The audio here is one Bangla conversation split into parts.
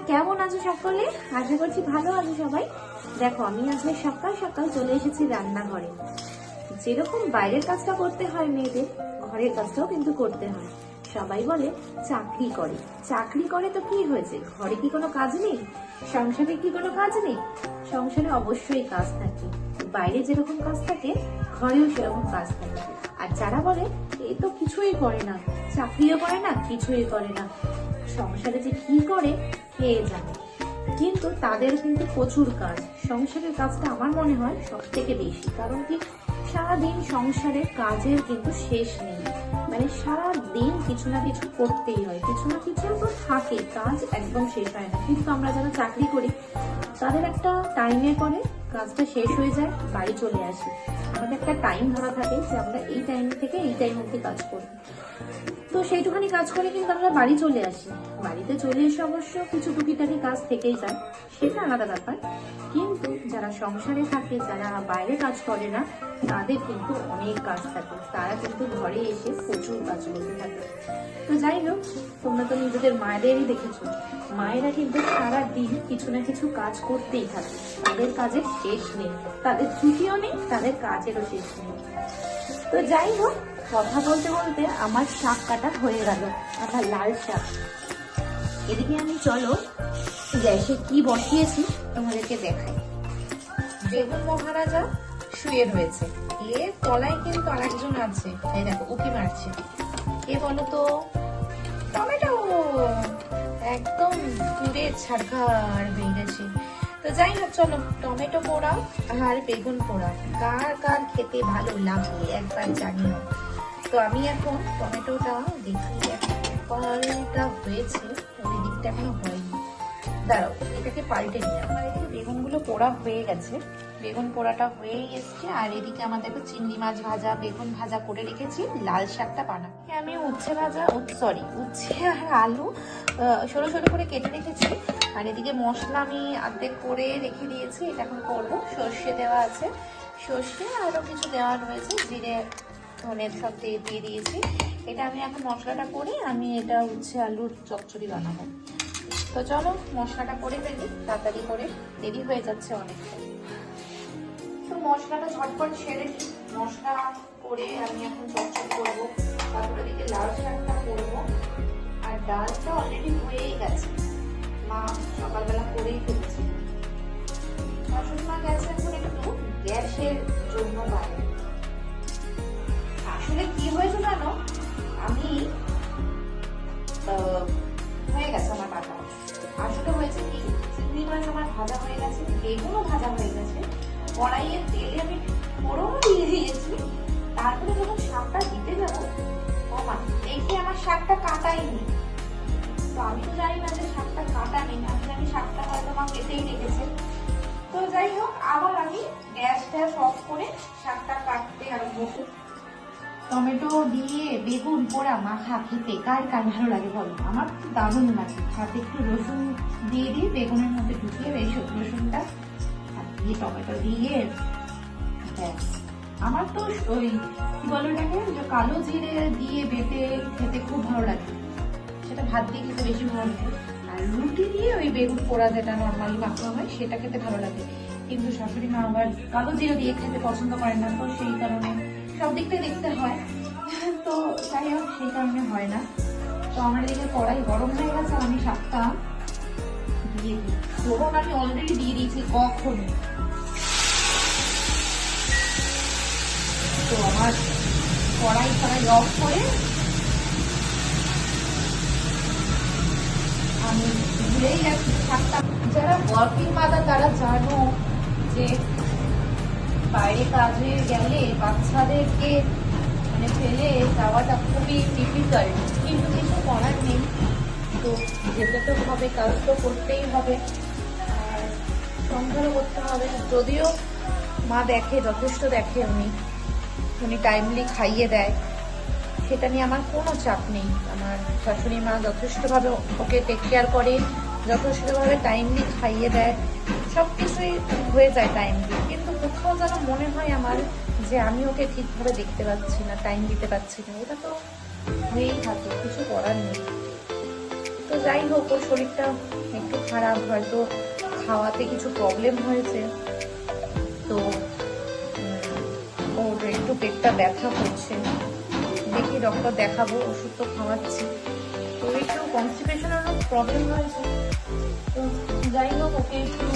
কেমন আছো সকলে? আশা করছি ভালো আছো সবাই। দেখো আমি আজকে সকাল সকাল চলে এসেছি রান্নাঘরে। যেরকম বাইরের কাজটা করতে হয় মেয়েদের, ঘরের কাজটাও কিন্তু করতে হয়। সবাই বলে চাকরি করে, চাকরি করে তো কি হয়েছে, ঘরে কি কোনো কাজ নেই? সংসারে কি কোনো কাজ নেই? সংসারে অবশ্যই কাজ থাকে, বাইরে যেরকম কাজ থাকে ঘরেও সেরকম কাজ থাকে। আর যারা বলে এ তো কিছুই করে না, চাকরিও করে না, কিছুই করে না, সংসারে যে কি করে কে জানে, কিন্তু তাদের কিন্তু প্রচুর কাজ। সংসারের কাজটা আমার মনে হয় সব থেকে বেশি, কারণ কি সারাদিন সংসারের কাজের কিন্তু শেষ নেই। মানে সারা দিন কিছু না কিছু করতেই হয়, কিছু না কিছু তো থাকে, কাজ একদম শেষ হয় না। কিন্তু আমরা যারা চাকরি করি তাদের একটা টাইমের পরে কাজটা শেষ হয়ে যায়, বাড়ি চলে আসি। আমাদের একটা টাইম ধরা থাকে যে আমরা এই টাইম থেকে এই টাইম অব্দি কাজ করবো। তো সেইটুখানি কাজ করে কিন্তু আমরা বাড়ি চলে আসি। বাড়িতে চলে এসে অবশ্য কিছু টুকিটাকি কাজ থেকেই যায়, সেটা আলাদা ব্যাপার। কিন্তু যারা সংসারে থাকে, যারা বাইরে কাজ করে না, তাদের কিন্তু অনেক কাজ থাকে, তারা কিন্তু ঘরে এসে প্রচুর কাজ করতে থাকে। তো যাই হোক, তোমরা তো নিজেদের মায়েদেরই দেখেছো, মায়েরা কিন্তু সারা দিন কিছু না কিছু কাজ করতেই থাকে, তাদের কাজের শেষ নেই, তাদের ছুটিও নেই, তাদের কাজেরও শেষ নেই। তো যাই হোক, কথা বলতে বলতে আমার শাক কাটা হয়ে গেল, আমার লাল শাক। এদিকে আমি চলো গ্যাসে কি বসিয়েছি তোমাদেরকে দেখাই। বেগুন মহারাজা শুয়ে রয়েছে, এর তলায় কিন্তু আরেকজন আছে, এই দেখো উকি মারছে। কে বলো তো? টমেটো, একদম পুরে ছাড়খাড় হয়ে গেছে। তো যাই হোক, চলো টমেটো পোড়া আর বেগুন পোড়া কার কার খেতে ভালো লাগে একবার জানিও। তো আমি এখন টমেটোটা দেখি পাল্টা হয়েছে, ওই দিকটা এখনো হয়নি। দাঁড়াও, এটাকে পাল্টে নিয়ে আমার এদিকে বেগুনগুলো পোড়া হয়ে গেছে, বেগুন পোড়াটা হয়েই এসছে। আর এদিকে আমার দেখো চিংড়ি মাছ ভাজা, বেগুন ভাজা করে রেখেছি, লাল শাকটা বানাবো। আমি উচ্ছে ভাজা, উচ্ছে আর আলু সরু সরু করে কেটে রেখেছি। আর এদিকে মশলা আমি অর্ধেক করে রেখে দিয়েছি, এটা এখন করবো। সর্ষে দেওয়া আছে, সর্ষে আরো কিছু দেওয়া রয়েছে, জিরে ধনে সব দিয়ে দিয়েছি। এটা আমি এখন মশলাটা করে আমি এটা উচ্ছে আলুর চচ্চড়ি বানাবো। তো চলো মশলাটা করে ফেলি তাড়াতাড়ি করে, দেরি হয়ে যাচ্ছে অনেকটা। তো মশলাটা ঝটপট সেরে নিই, মশলা করে আমি এখন চচ্চড়ি করবো। তারপরে দিকে লাল শাকটা করবো, আর ডালটা অলরেডি হয়েই গেছে, মা সকালবেলা করেই ফেলছে। শাশুড়ি মা গেছে এখন একটু গ্যাসের জন্য বাইরে। আসলে কি হয়েছে জানো, আমি হয়ে গেছে আমার কাটা। আসলে হয়েছে কি, চিংড়ি মাছ আমার ভাজা হয়ে গেছে, বেগুনও ভাজা হয়ে গেছে, কড়াইয়ের তেলে আমি ফোড়ন দিয়ে দিয়েছি। তারপরে যখন শাকটা দিতে যাবো, দেখি আমার শাকটা কাটাই নেই। তো আমি তো জানি না যে শাকটা কাটা নেই, আমি শাকটা হয়তো মা কেটেই রেখেছে। তো যাই হোক, আবার আমি গ্যাসটা অফ করে শাকটা কাটতে আরম্ভ করি। টমেটো দিয়ে বেগুন পোড়া মাখা খেতে কার কার ভালো লাগে বলো? আমার তো দারুণ লাগে। সাথে একটু রসুন দিয়ে দিই বেগুনের মধ্যে ঢুকিয়ে, রসুনটা দিয়ে টমেটো দিয়ে, ব্যাস। আমার তো ওই কি বলো এটাকে, কালো জিরে দিয়ে বেটে খেতে খুব ভালো লাগে, সেটা ভাত দিয়ে খেতে বেশি ভালো লাগে। আর রুটি দিয়ে ওই বেগুন পোড়া যেটা নর্মালি মাখা হয় সেটা খেতে ভালো লাগে। কিন্তু শাশুড়ি মা আবার কালো জিরে দিয়ে খেতে পছন্দ করে না, তো সেই কারণে সব দিকটাই দেখতে হয়। তো যাই হোক, সেই কারণে হয় না। তো আমার এদিকে কড়াই গরম হয়ে গেছে, আমি শাকটা দিয়ে দিই। ফোড়ন আমি অলরেডি দিয়ে দিয়েছি কখন। তো আমার কড়াই অফ করে আমি ভুলেই গেছি শাকটা। যারা ওয়ার্কিং মাদার তারা জানো যে বাইরে কাজে গেলে বাচ্চাদেরকে মানে ফেলে যাওয়াটা খুবই ডিফিকাল্ট, কিন্তু কিছু করার নেই, তো যেতে তো হবে, কাজ তো করতেই হবে, আর সংসারও করতে হবে। যদিও মা দেখে, যথেষ্ট দেখে, উনি টাইমলি খাইয়ে দেয়, সেটা নিয়ে আমার কোনো চাপ নেই। আমার শাশুড়ি মা যথেষ্টভাবে ওকে টেক কেয়ার করে, যথেষ্টভাবে টাইমলি খাইয়ে দেয়, সব কিছুই হয়ে যায় টাইমলি। কিন্তু কোথাও যেন মনে হয় আমার যে আমি ওকে ঠিকভাবে দেখতে পাচ্ছি না, টাইম দিতে পারছি না। এটা তো হয়েই থাকে, কিছু করার নেই। তো যাই হোক, ওর শরীরটা একটু খারাপ, হয়তো খাওয়াতে কিছু প্রবলেম হয়েছে, তো ওর একটু পেটটা ব্যথা হচ্ছে। দেখি ডক্টর দেখাবো, ওষুধ তো খাওয়াচ্ছি। তো একটু কনস্টিপেশনের প্রবলেম হয়েছে। তো যাই হোক, ওকে একটু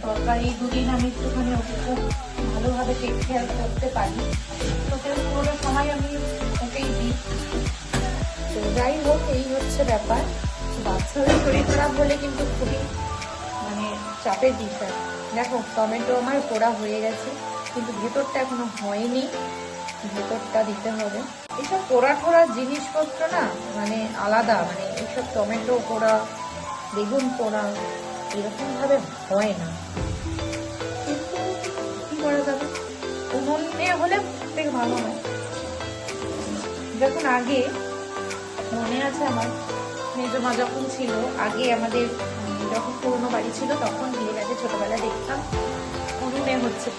দরকার এই দুদিন আমি একটুখানি ওকে খুব ভালোভাবে টেক কেয়ার করতে পারি। তোকে পুরোটা সময় আমি ওকেই দিই। তো যাই হোক, এই হচ্ছে ব্যাপার। বাচ্চাদের শরীর খারাপ হলে কিন্তু খুবই মানে চাপের বিষয়। দেখো টমেটো আমার পোড়া হয়ে গেছে, কিন্তু ভেতরটা এখনো হয়নি, ভেতরটা দিতে হবে। এইসব পোড়া টোড়া জিনিসপত্র না মানে আলাদা, মানে এইসব টমেটো পোড়া, বেগুন পোড়া এরকম ভাবে হয় না, কিন্তু কি করা যাবে, উনুনে হলে থেকে ভালো হয়। যখন আগে মনে আছে আমার মেজো মা যখন ছিল, আগে আমাদের যখন পুরোনো বাড়ি ছিল তখন বিয়ের আগে ছোটবেলায় দেখতাম উনুনে হচ্ছে,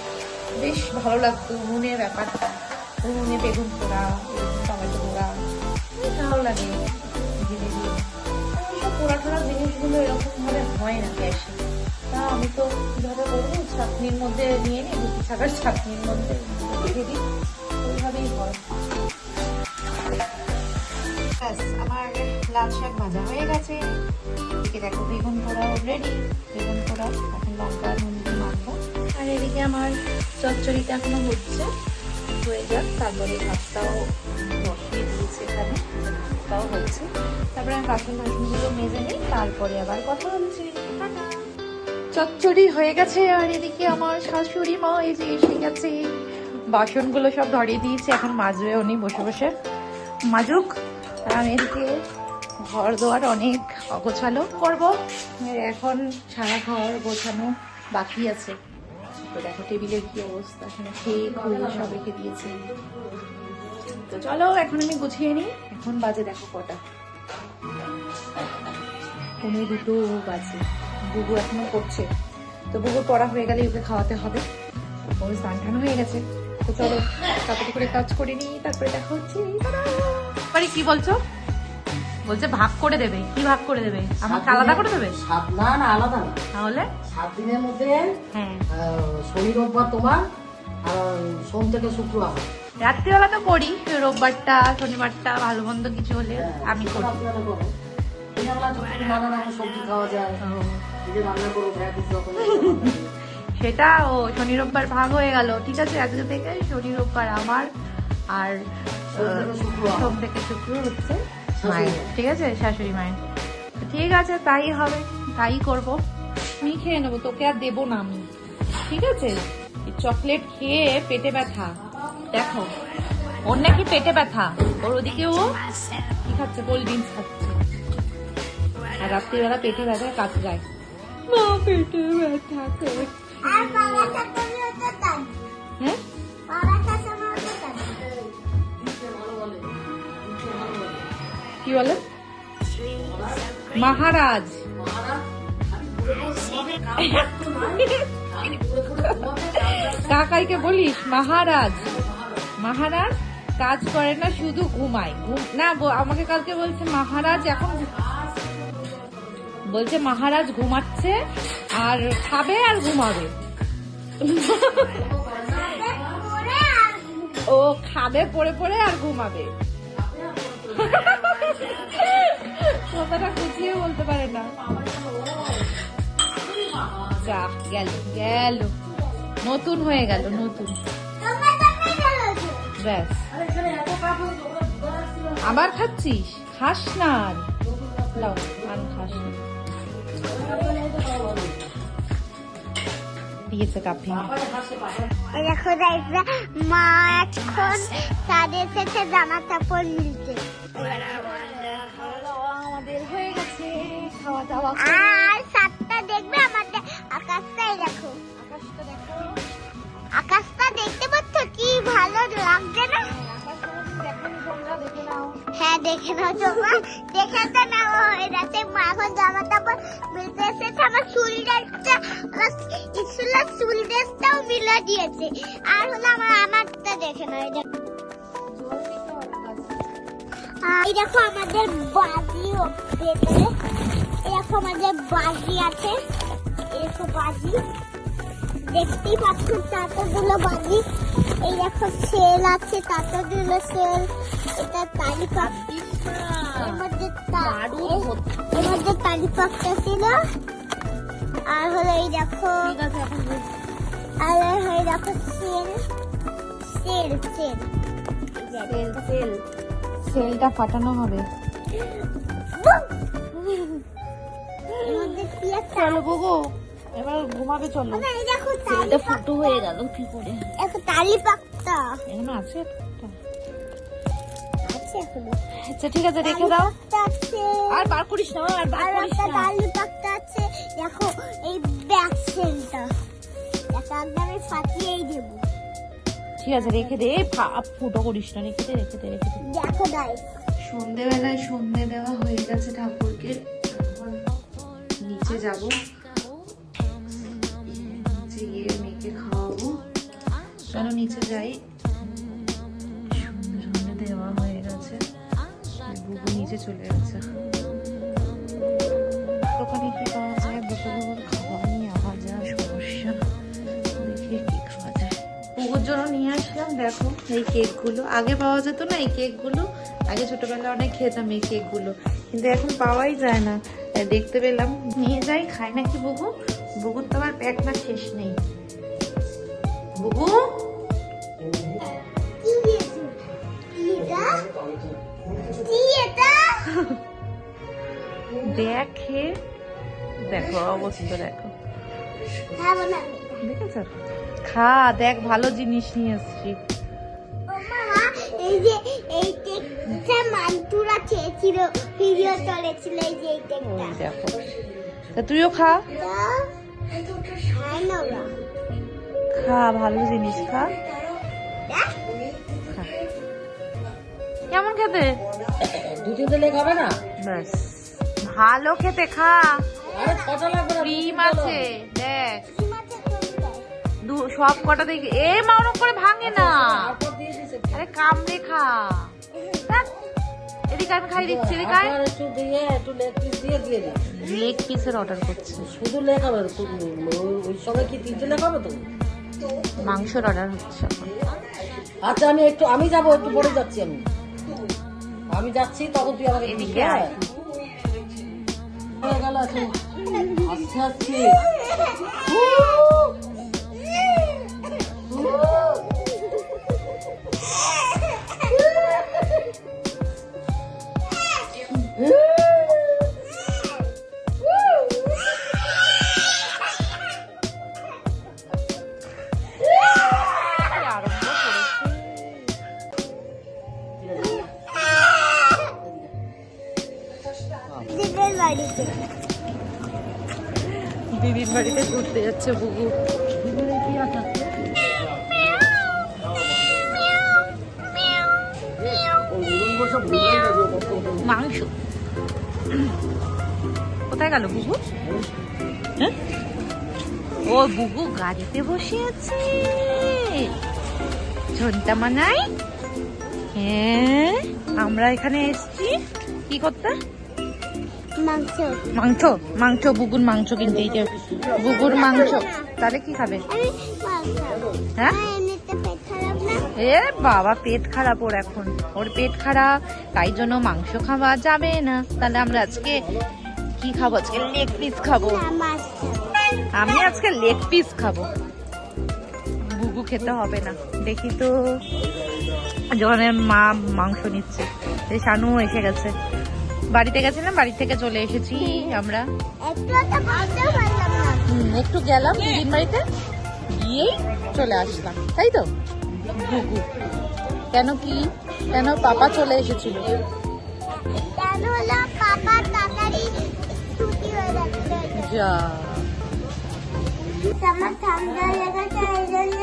বেশ ভালো লাগতো উনুনের ব্যাপারটা। উনুনে বেগুন পোড়া, টমেটো পোড়া ভালো লাগে। ধীরে ধীরে এইসব পোড়া টোড়া জিনিসগুলো এরকম ভাবে হয় না গ্যাসে। তা আমি তো কিভাবে করবো, চাটনির মধ্যে নিয়ে নিই, রুটি ছাকার চাটনির মধ্যে রেখে দিই, ওইভাবেই হয়। আমার লাল শাক ভাজা হয়ে গেছে, এদিকে দেখো বেগুন পোড়াও রেডি, বেগুন পোড়া এখন লঙ্কা নুন দিয়ে মাখবো। আর এদিকে আমার চচ্চড়িটা এখনো হচ্ছে, হয়ে যাক, তারপরে ভাতটাও বসিয়ে দিয়েছি এখানে, ভাতটাও হচ্ছে, তারপরে আমি বাসনগুলো মেজে নিই, তারপরে আবার কথা হচ্ছে। চচ্চড়ি হয়ে গেছে, আর এদিকে আমার শাশুড়ি মা এই যে এসে গেছে, বাসনগুলো সব ধরিয়ে দিয়েছে, এখন মাজবে উনি বসে বসে, মাজুক। আর আমি এদিকে ঘর দোয়ার অনেক অগোছালো করবো, এখন সারা ঘর গোছানো বাকি আছে। তো দেখো টেবিলের কি অবস্থা, এখানে খেয়ে খুয়ে সব রেখে দিয়েছে। তো চলো এখন আমি গুছিয়ে নিই। এখন বাজে দেখো কটা, 1:02 বাজে। বুবু এখনো করছে, তো বুবুর পড়া হয়ে গেলে ওকে খাওয়াতে হবে, ওর স্নান টান হয়ে গেছে। তো চলো তাড়াতাড়ি করে কাজ করে নিই, তারপরে দেখা হচ্ছে। কি বলছো? বলছে ভাগ করে দেবে। কি ভাগ করে দেবে? আমাকে আলাদা করে দেবে? না না, আলাদা না। তাহলে 7 দিনের মধ্যে হ্যাঁ, শনি রোববার তোমার, আর সোম থেকে শুক্রবার। রাত্রিবেলা তো করি, রোববারটা শনিবারটা ভালো মন্দ কিছু হলে আমি করি। সবজি খাওয়া যায়, রান্না করো, সেটা ও শনি রোববার ভাগ হয়ে গেল, ঠিক আছে। আজকে থেকে শনি রোববার আমার, আর সোম থেকে শুক্র হচ্ছে মায়ের, ঠিক আছে, শাশুড়ি মায়ের। ঠিক আছে, তাই হবে, তাই করবো। আমি খেয়ে নেবো, তোকে আর দেবো না আমি, ঠিক আছে। চকলেট খেয়ে পেটে ব্যথা, দেখো ওর নাকি পেটে ব্যথা, ওর ওদিকে ও কি খাচ্ছে, কোল্ড ড্রিঙ্কস খাচ্ছে, আর রাত্রিবেলা পেটে ব্যথা কাছে যায়। মা পেটে ব্যথা করছে। হ্যাঁ কি বলে? মহারাজ কাকাইকে বলিস মহারাজ, মহারাজ কাজ করে না, শুধু ঘুমায়। না আমাকে কালকে বলছে মহারাজ এখন বলছে মহারাজ ঘুমাচ্ছে, আর খাবে আর ঘুমাবে। ও খাবে পড়ে পড়ে আর ঘুমাবে, কথাটা গুছিয়ে বলতে পারে না। যা গেল গেল, নতুন হয়ে গেল, নতুন। ব্যাস, আবার খাচ্ছিস? খাস না, লাও আর খাস না। দিয়েছে কাপ ভেঙে। দেখো মা এখন তাদের সাথে জামা কাপড় মিলছে, আমাদের হয়ে গেছে খাওয়া দাওয়া। আর সাতটা দেখবে আমাদের আকাশটাই দেখো, আকাশটা দেখো, আকাশটা দেখতে পাচ্ছ কি ভালো লাগছে না? হ্যাঁ দেখে নাও তোমরা, দেখে তো নাও হয়ে যাচ্ছে। মা এখন জামা কাপড় মিলতে এসেছে, আমার চুল ড্রেসটা, স্কুলের চুল ড্রেসটাও মিলে দিয়েছে। আর হলো আমারটা দেখে নাও, এই দেখো আমাদের বাজি ভেতরে, এই দেখো আমাদের বাজি আছে, এই দেখো বাজি দেখতেই পাচ্ছ, তাতগুলো বাজি। এই দেখো সেল আছে, তাতগুলো সেল। এটা তালি পাখি, এর মধ্যে তালি পাখটা ছিল। আর হলো এই দেখো, আর এই দেখো সেল সেল সেল সেলটা ফাটানো হবে। এর মধ্যে কি আছে? চলো গুগু, এবার ঘুমাবে চলো। এই দেখো সেলটা ফুটো হয়ে গেল কি করে? একটা তালি পাখটা এখনো আছে একটা। আছে এখনো। আচ্ছা ঠিক আছে, রেখে দাও। পাখটা আছে, আর বার করিস না, আর বার আর করিস একটা না। তালি পাখটা আছে। দেখো এই ব্যাক সেলটা, এটা একদমই ফাটিয়েই দেবো। ঠিক আছে রেখে দে, ফুটো করিস না, রেখে দে রেখে দে রেখে দে। দেখো দাই, সন্ধেবেলায় সন্ধে দেওয়া হয়ে গেছে ঠাকুরকে। এখন নিচে যাব, নিচে গিয়ে মেয়েকে খাওয়াবো। চলো নিচে যাই। সন্ধে সন্ধে দেওয়া হয়ে গেছে, বুবু নিচে চলে গেছে। দোকানে কি পাওয়া যায়? বুবুর খাওয়া নিয়ে আবার যা সমস্যা, দেখি কি খাওয়া যায়। বুবুর জন্য নিয়ে আসলাম দেখো এই কেকগুলো। আগে পাওয়া যেত না এই কেকগুলো, আগে ছোটবেলায় অনেক খেতাম এই কেকগুলো, কিন্তু এখন পাওয়াই যায় না। তাই দেখতে পেলাম, নিয়ে যাই, খাই নাকি বুবু। বুবুর তো আবার প্যাক না শেষ নেই। বুবু কি দিয়েছো? কি এটা? কি এটা? দেখে, দেখো অবস্থা দেখো, খাবো না আমি এটা। দেখেছ? খা, দেখ ভালো জিনিস নিয়ে এসছি। ও মা, এই যে এই কেকটা মান্টুরা খেয়েছিল, ভিডিও চলেছিল, এই যে এই কেকটা। ওই দেখো, তা তুইও খা, খায় না ওরা। খা ভালো জিনিস খা। দেখ, খা। কেমন খেতে? দু তিনটে লেগ হবে না? ব্যাস ভালো খেতে, খা। আরে ছটা লাগবে না, ক্রিম আছে দেখ, সীমাতে কোনটা? সব কটা দেখি। এ মা ওরকম করে ভাঙে না, তারপর দিয়ে দিছে। আরে কামড়ে খা। ধ্যাৎ, এদিকে আমি খাই দিচ্ছি, এদিকে আয়। আর একটু দিয়ে একটু লেগ পিস দিয়ে দিয়ে দিই। লেগ পিসের অর্ডার করছি, শুধু লেগ হবে না, ওই সঙ্গে কি তিনটে লেগ হবে তো? মাংসের অর্ডার হচ্ছে এখন। আচ্ছা আমি যাবো, একটু পরে যাচ্ছি। আমি যাচ্ছি, তখন তুই আমাকে এদিকে দিবি, আয়। হ্যাঁ? হয়ে গেল এখন। আচ্ছা আচ্ছা আরম্ভ করেছে। দিদির বাড়িতে। দিদির বাড়িতে ঘুরতে যাচ্ছে বুবু। কি আছে? মাংস কোথায় গেল বুবু? হ্যাঁ? ও বুবু গাড়িতে বসে আছে, ঝন্টা মানাই। হ্যাঁ, আমরা এখানে এসেছি কি করতে? মাংস। মাংস, মাংস, বুগুর মাংস কিনতে। এই যে বুগুর মাংস। তাহলে কি খাবে? আমি মাংস। হ্যাঁ, এমনিতে পেট খারাপ না? এ বাবা পেট খারাপ ওর, এখন ওর পেট খারাপ, তাই জন্য মাংস খাওয়া যাবে না। তাহলে আমরা আজকে কি খাবো? আজকে লেগ পিস খাবো। না, মাছ খাবো। আমি আজকে লেগ পিস খাবো, বুবু খেতে হবে না। দেখি তো, যখন মা মাংস নিচ্ছে, এই শানু এসে গেছে। বাড়িতে গেছিলাম, বাড়ি থেকে চলে এসেছি আমরা। একটু তো বলতে পারলাম না। একটু গেলাম দিদির বাড়িতে, গিয়েই চলে আসলাম, তাই তো? বুবু কেন, কি কেন? পাপা চলে এসেছিল। কেন হলো পাপা তাড়াতাড়ি ছুটি হয়ে যাচ্ছে। যা, আমার ঠান্ডা লেগেছে, এই জন্য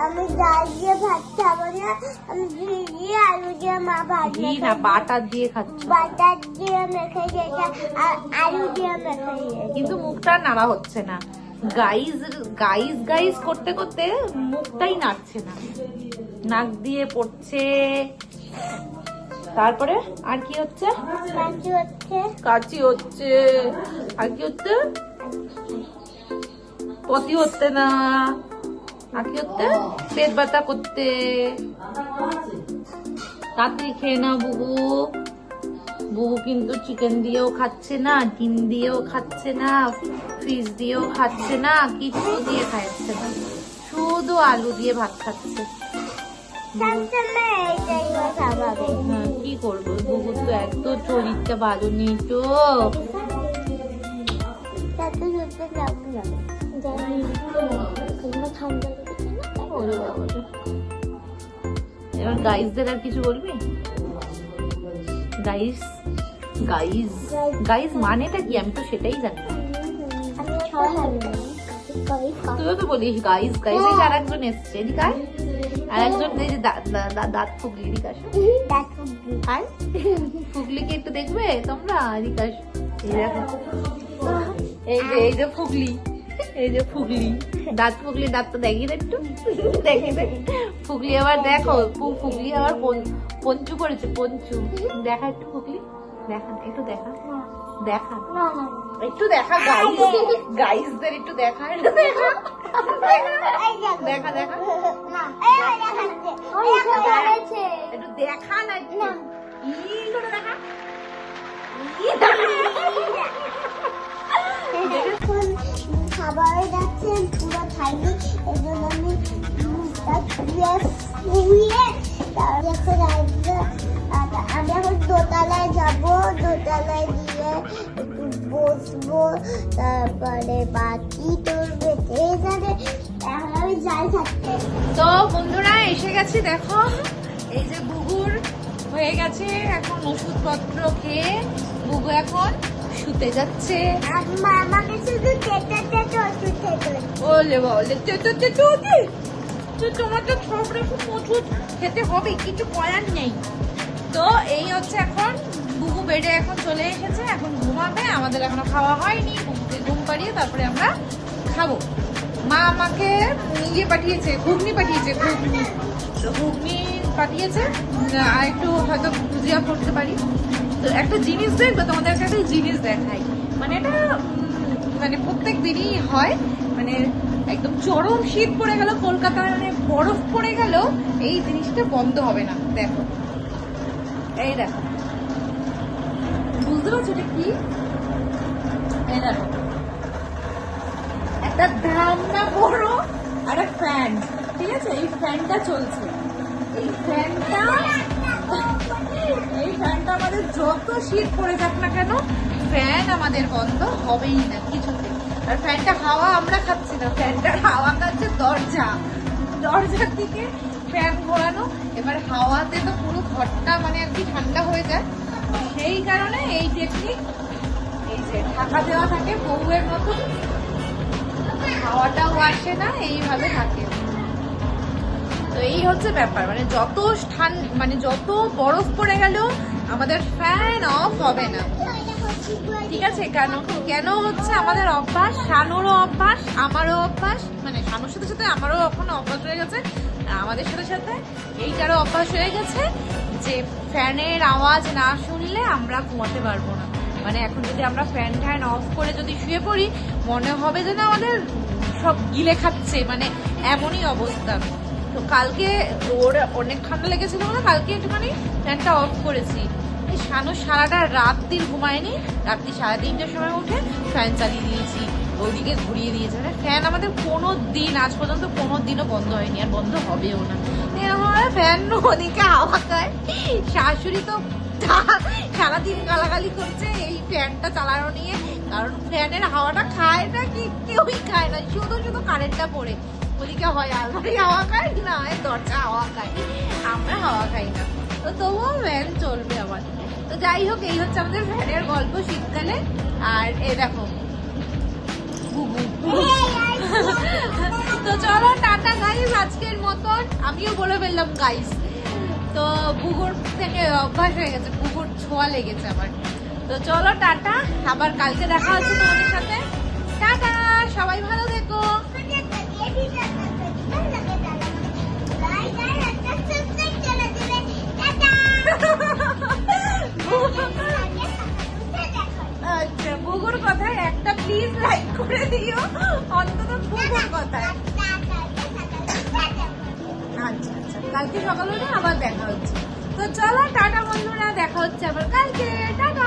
আমি ডাল দিয়ে ভাত খাবো না, আমি ঘি দিয়ে আলু দিয়ে মা ভাত ঘি না বাটার দিয়ে খাচ্ছি, বাটার দিয়ে মেখে দিয়েছে আর আলু দিয়ে মেখে দিয়েছে। কিন্তু মুখটা নাড়া হচ্ছে না। গাইজ গাইজ গাইজ করতে করতে মুখটাই নাড়ছে না, নাক দিয়ে পড়ছে। তারপরে আর কি হচ্ছে? কাঁচি হচ্ছে কাচি হচ্ছে। আর কি হচ্ছে? পতি হচ্ছে না। আর কি হচ্ছে? পেট ব্যথা করতে। তাড়াতাড়ি খেয়ে নাও বুবু। বুবু কিন্তু চিকেন দিয়েও খাচ্ছে না, ডিম দিয়েও খাচ্ছে না, ফিশ দিয়েও খাচ্ছে না, কিছু দিয়ে খাচ্ছে না, শুধু আলু দিয়ে ভাত খাচ্ছে। সবসময় এইটাই ও খাওয়াবে। হ্যাঁ, কি করবো, বুবুর তো একদম শরীরটা ভালো নেই তো। তাতে শুনতে কেমন লাগে? জানি না, ঠান্ডা লেগেছে না? ওরে বাবা রে। এবার গাইসদের আর কিছু বলবি? গাইস গাইস গাইস মানেটা কি? আমি তো সেটাই জানি না। আমি ছয় জানি না। তুইও তো বলিস গাইস গাইস। এই যে আরেকজন এসছে, এদিকে আয়। আরেকজন এই যে দাঁত ফুগলি, এদিকে আসো। আয়, ফুগলিকে একটু দেখবে তোমরা? এদিকে আসো। এই দেখো, এই যে ফুগলি, এই যে ফুগলি, দাঁত ফুগলি, দাঁতটা দেখিয়ে দে একটু, দেখিয়ে দে। ফুগলি আবার দেখো, ফুগলি আবার পঞ্চু করেছে, পঞ্চু। দেখা একটু ফুগলি, দেখা একটু, দেখা দেখা না না একটু দেখা। গাইসদের একটু দেখা, একটু দেখা, দেখা দেখা না, এই দেখাচ্ছে, ওই দেখাচ্ছে। একটু দেখা না, একটু না। ই করে দেখা। এখন খাবারে যাচ্ছেন পুরো খাইনি, এজন্য আমি মুখটা ধুয়ে তারপর আমি এখন দোতলায় যাব, দোতলায় গিয়ে একটু বসবো, তারপরে বাকি তোর বেঁচে যাবে। এখন আমি যাই থাকতে। তো বন্ধুরা এসে গেছি, দেখো এই যে বুবুর হয়ে গেছে এখন ওষুধপত্র খেয়ে বুবু এখন শুতে যাচ্ছে। আমাকে শুধু তেতে তেতে ওষুধ খেতে হচ্ছে। ওলে বলে তোমার তো সব রকম ওষুধ খেতে হবে, কিছু করার নেই। তো এই হচ্ছে এখন বুবু বেডে এখন চলে এসেছে, এখন ঘুমাবে। আমাদের এখনো খাওয়া হয়নি, বুবুকে ঘুম পাড়িয়ে তারপরে আমরা খাবো। মা আমাকে ইয়ে পাঠিয়েছে, ঘুগনি পাঠিয়েছে, ঘুগনি পাঠিয়েছে। আর একটু হয়তো ভুজিয়া করতে পারি। তো একটা জিনিস দেখবে, তোমাদেরকে একটা জিনিস দেখাই। মানে এটা মানে প্রত্যেক দিনই হয়, মানে একদম চরম শীত পড়ে গেল কলকাতায়, মানে বরফ পড়ে গেল, এই জিনিসটা বন্ধ হবে না। দেখো, এই দেখো, বুঝতে পারছো এটা কি? এই দেখো, একটা ধামনা বড় আর একটা ফ্যান, ঠিক আছে? এই ফ্যানটা চলছে, এই ফ্যানটা আমাদের যত শীত পড়ে যাক না কেন, ফ্যান আমাদের বন্ধ হবেই না কিছুতে। আর ফ্যানটা হাওয়া আমরা খাচ্ছি না, ফ্যানটার হাওয়া খাচ্ছে দরজার দিকে ফ্যান ঘোরানো। এবার হাওয়াতে তো পুরো ঘরটা মানে আর কি ঠান্ডা হয়ে যায়, সেই কারণে এই টেকনিক, এই যে ঢাকা দেওয়া থাকে বউয়ের মতো, হাওয়াটাও আসে না, এইভাবে থাকে। তো এই হচ্ছে ব্যাপার, মানে যত মানে যত বরফ পড়ে গেল আমাদের ফ্যান অফ হবে না, ঠিক আছে? কেন হচ্ছে আমাদের অভ্যাস, শানুরও অভ্যাস, আমারও অভ্যাস, মানে শানুর সাথে সাথে আমারও এখন অভ্যাস হয়ে গেছে, আমাদের সাথে সাথে এইটারও অভ্যাস হয়ে গেছে যে ফ্যানের আওয়াজ না শুনলে আমরা ঘুমাতে পারবো না। মানে এখন যদি আমরা ফ্যান ট্যান অফ করে যদি শুয়ে পড়ি, মনে হবে যে না আমাদের সব গিলে খাচ্ছে, মানে এমনই অবস্থা। তো কালকে ওর অনেক ঠান্ডা লেগেছিল বলে কালকে একটুখানি ফ্যানটা অফ করেছি। এই শানু সারাটা রাত্রি ঘুমায়নি, রাত্রি 3:30টার সময় উঠে ফ্যান চালিয়ে দিয়েছি, ওইদিকে ঘুরিয়ে দিয়েছে। মানে ফ্যান আমাদের কোনো দিন আজ পর্যন্ত কোনো দিনও বন্ধ হয়নি, আর বন্ধ হবেও না। ফ্যান ওদিকে হাওয়া খায়, শাশুড়ি তো সারাদিন গালাগালি করছে এই ফ্যানটা চালানো নিয়ে, কারণ ফ্যানের হাওয়াটা খায় না, কি কেউই খায় না, শুধু শুধু কারেন্টটা পড়ে। ওদিকে হয় আলমারি হাওয়া খায়, না হয় দরজা হাওয়া খায়, আমরা হাওয়া খাই না। তো তবুও ফ্যান চলবে আমার। তো যাই হোক, এই হচ্ছে আমাদের ফ্যানের গল্প শীতকালে। আর এ দেখো বুবু। তো চলো টাটা গাইস, আজকের মতন আমিও বলে ফেললাম গাইস। তো বুবুর থেকে অভ্যাস হয়ে গেছে, বুবুর ছোঁয়া লেগেছে আমার। তো চলো টাটা, আবার কালকে দেখা হচ্ছে তোমাদের সাথে। টাটা, সবাই ভালো থেকো। Bye, guys. আচ্ছা বুগুর কথায় একটা প্লিজ লাইক করে দিও, অন্তত বুগুর কথায়। আচ্ছা আচ্ছা, কালকে সকালে আবার দেখা হচ্ছে। তো চলো টাটা বন্ধুরা, দেখা হচ্ছে আবার কালকে, টাটা।